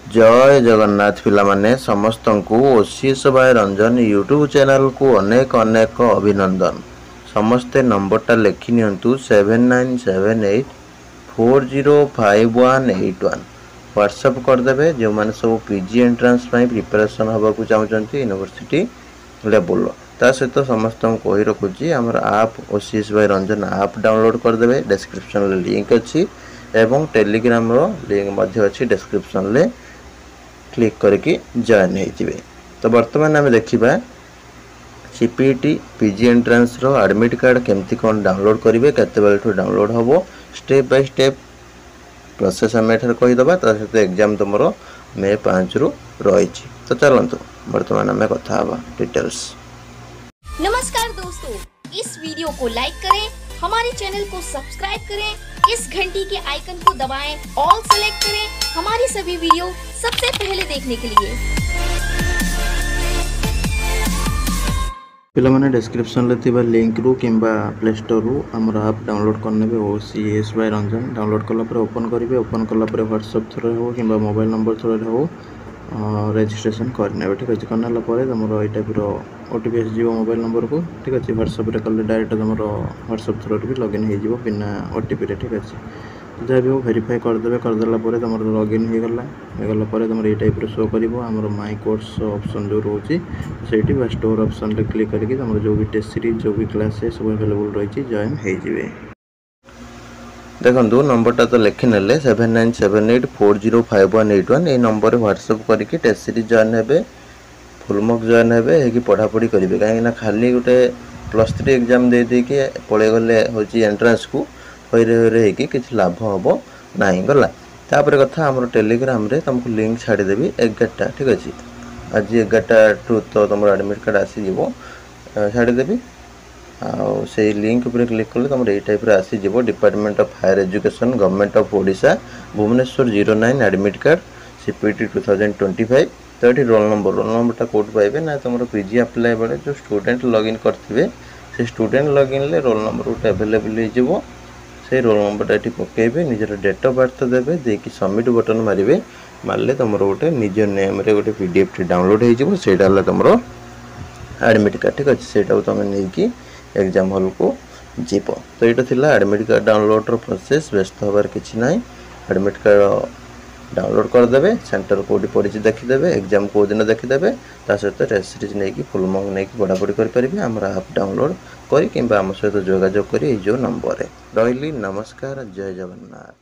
जय जगन्नाथ पिला माने समस्त को ओसीएस भाई रंजन यूट्यूब चैनल को अनेक अनेक अभिनंदन। समस्ते नंबरटा लिखि नियंतु 7978405181 व्हाट्सएप करदे जो मैंने सब पीजी एंट्रांस प्रिपरेशन हवा को चाहते यूनिवर्सिटी लेवल ता सहित समस्त कही रखुची आमर आप ओसीएस भाई रंजन आप डाउनलोड करदे डिस्क्रिप्शन लिंक अच्छी एवं टेलीग्राम रो लिंक अच्छी डिस्क्रिप्शन ले क्लिक करके जॉइन हो। तो बर्तमान आम देखा सीपीटी पीजी एंट्रांस रो एडमिट कार्ड केमती कौन डाउनलोड करेंगे केत डाउनलोड हम स्टेप बाय स्टेप प्रोसेस आम एठार कहीदे सहित एग्जाम तुम मे 5 रु रही। तो चलतु बर्तमान आम कथा डिटेल्स। नमस्कार दोस्तों, इस वीडियो को लाइक करें, हमारे चैनल को सब्सक्राइब करें, इस घंटी के आइकन को दबाएं, ऑल सेलेक्ट करें हमारी सभी वीडियो सबसे पहले देखने के लिए। पिला माने डिस्क्रिप्शन ले लिंक रु किंबा प्ले स्टोर रु हमर ऐप डाउनलोड करने ओसीएस बाय रंजन डाउनलोड कला पर ओपन करेंगे। ओपन कला पर व्हाट्सएप थ्रू हो किंबा मोबाइल नंबर थ्रू हो रजिस्ट्रेशन करने ठीक अच्छे करना तुम ये टाइप ओटीपी आस मोबाइल नंबर को ठीक अच्छे व्हाट्सएप कले डायरेक्ट तुम व्हाट्सएप थ्रू भी लॉगिन हो बिना ओटीपी ठीक अच्छे जहाँ भी हो वेरीफाई करदे करदेला तुम लॉगिन होगला तुम ये टाइप शो कर माई कोर्स ऑप्शन जो रोचे से स्टोर ऑप्शन रे क्लिक करके तुम जो भी टेस्ट सीरीज जो भी क्लास सब अवेलेबल रही जॉइन हो। देखो नंबरटा तो लिखि ने 7978405181 ये नंबर व्हाट्सएप करके टेस्ट सीरीज जॉइन हे फुलमक जॉइन हे पढ़ापढ़ी करेंगे कहीं खाली गोटे +3 एग्जाम दे देके पड़े गले हूँ एंट्रांस को हईरे किसी लाभ हम ना गला। तापर कथा आम टेलीग्राम रे तुमको लिंक छाड़देवी 11टा ठीक अच्छे आज 11टा टू तो तुम एडमिट कार्ड आसीज छाड़देवी से लिंक पर क्लिक कले तुम ये टाइप आसीज department of higher education government of Odisha Bhubaneswar 09 admit card CPT 2025। तो ये रोल नंबरटा कौट पाइबे ना तुम पीजी अप्लाई बेले जो स्टूडेंट लॉगिन करते से स्टूडेंट लॉगिन ले रोल नंबर गोटे अवेलेबल हो से रोल नंबरटा ये पकेबे निजर डेट ऑफ बर्थ देवे देकी सबमिट बटन मारे मारे तुम गोटे निज नेम रे गोटे पीडीएफ डाउनलोड हो तुम एडमिट कार्ड ठीक अच्छे से तुम नहीं एग्जाम हॉल को जीव। तो ये थिला एडमिट कार्ड डाउनलोड प्रोसेस व्यस्त हबार किसी ना एडमिट कार्ड डाउनलोड करदे सेंटर कौटी पड़ी देखीदे एग्जाम कौ दिन देखीदे सहित टेस्ट सीरीज नहीं फुल मॉक नहीं पढ़ापढ़ी करेंगे आम ऐप डाउनलोड करी आम सहित जोगाजोग कर जो नंबर रही। नमस्कार, जय जगन्नाथ।